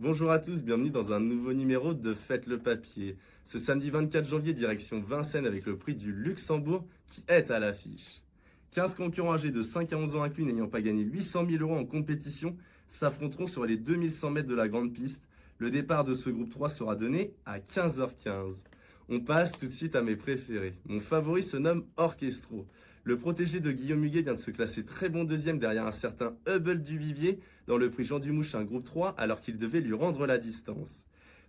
Bonjour à tous, bienvenue dans un nouveau numéro de Faites le papier. Ce samedi 24 janvier, direction Vincennes avec le prix du Luxembourg qui est à l'affiche. 15 concurrents âgés de 5 à 11 ans inclus n'ayant pas gagné 800 000 euros en compétition s'affronteront sur les 2100 mètres de la grande piste. Le départ de ce groupe 3 sera donné à 15h15. On passe tout de suite à mes préférés. Mon favori se nomme Orchestro. Le protégé de Guillaume Huguet vient de se classer très bon deuxième derrière un certain Hubble Duvivier dans le prix Jean Dumouche, un groupe 3, alors qu'il devait lui rendre la distance.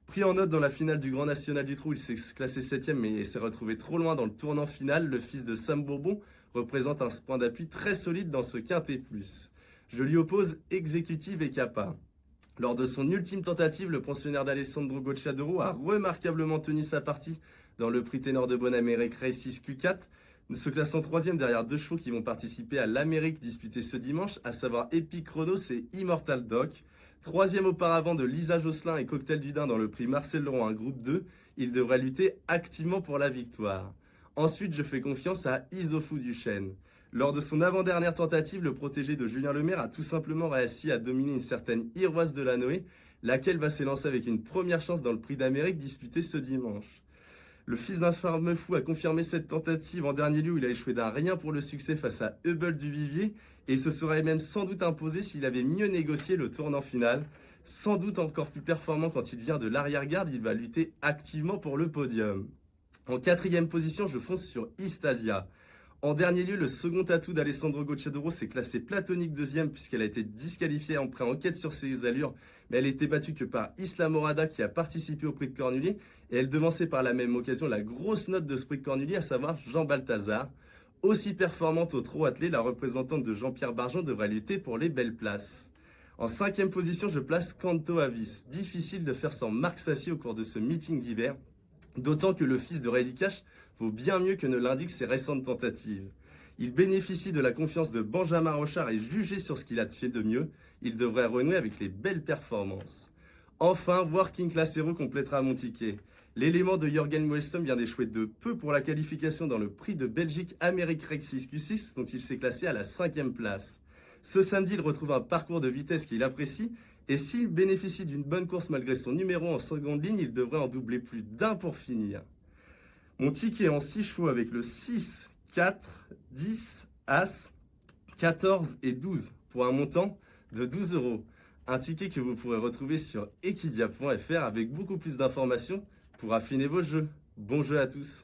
Pris en note dans la finale du Grand National du Trou, il s'est classé 7ème mais s'est retrouvé trop loin dans le tournant final. Le fils de Sam Bourbon représente un point d'appui très solide dans ce quintet plus. Je lui oppose Exécutive et Kappa. Lors de son ultime tentative, le pensionnaire d'Alessandro Gocciadoro a remarquablement tenu sa partie dans le prix ténor de Bonamérique Race 6 Q4, se classant troisième derrière deux chevaux qui vont participer à l'Amérique disputée ce dimanche, à savoir Epic Chronos et Immortal Doc. Troisième auparavant de Lisa Josselin et Cocktail du Dain dans le prix Marcel Leroy, un groupe 2, il devrait lutter activement pour la victoire. Ensuite, je fais confiance à Isofou Duchesne. Lors de son avant-dernière tentative, le protégé de Julien Lemaire a tout simplement réussi à dominer une certaine Iroise de Lanoé, laquelle va s'élancer avec une première chance dans le prix d'Amérique disputé ce dimanche. Le fils d'un charme fou a confirmé cette tentative en dernier lieu où il a échoué d'un rien pour le succès face à Hubble Duvivier et se serait même sans doute imposé s'il avait mieux négocié le tournant final. Sans doute encore plus performant quand il vient de l'arrière-garde, il va lutter activement pour le podium. En quatrième position, je fonce sur Istasia. En dernier lieu, le second atout d'Alessandro Gocciadoro s'est classé platonique deuxième puisqu'elle a été disqualifiée après enquête sur ses allures, mais elle était battue que par Isla Morada qui a participé au prix de Cornulier et elle devançait par la même occasion la grosse note de ce prix de Cornulier, à savoir Jean Balthazar. Aussi performante au trot attelé, la représentante de Jean-Pierre Barjon devra lutter pour les belles places. En cinquième position, je place Canto Avis. Difficile de faire sans Marc Sassy au cours de ce meeting d'hiver, d'autant que le fils de Reddy Cash vaut bien mieux que ne l'indiquent ses récentes tentatives. Il bénéficie de la confiance de Benjamin Rochard et jugé sur ce qu'il a fait de mieux, il devrait renouer avec les belles performances. Enfin, Working Class Hero complétera mon ticket. L'élément de Jürgen Wellstom vient d'échouer de peu pour la qualification dans le prix de Belgique Amérique Rex 6 Q6 dont il s'est classé à la 5e place. Ce samedi, il retrouve un parcours de vitesse qu'il apprécie et s'il bénéficie d'une bonne course malgré son numéro en seconde ligne, il devrait en doubler plus d'un pour finir. Mon ticket en 6 chevaux avec le 6, 4, 10, As, 14 et 12 pour un montant de 12 euros. Un ticket que vous pourrez retrouver sur equidia.fr avec beaucoup plus d'informations pour affiner vos jeux. Bon jeu à tous!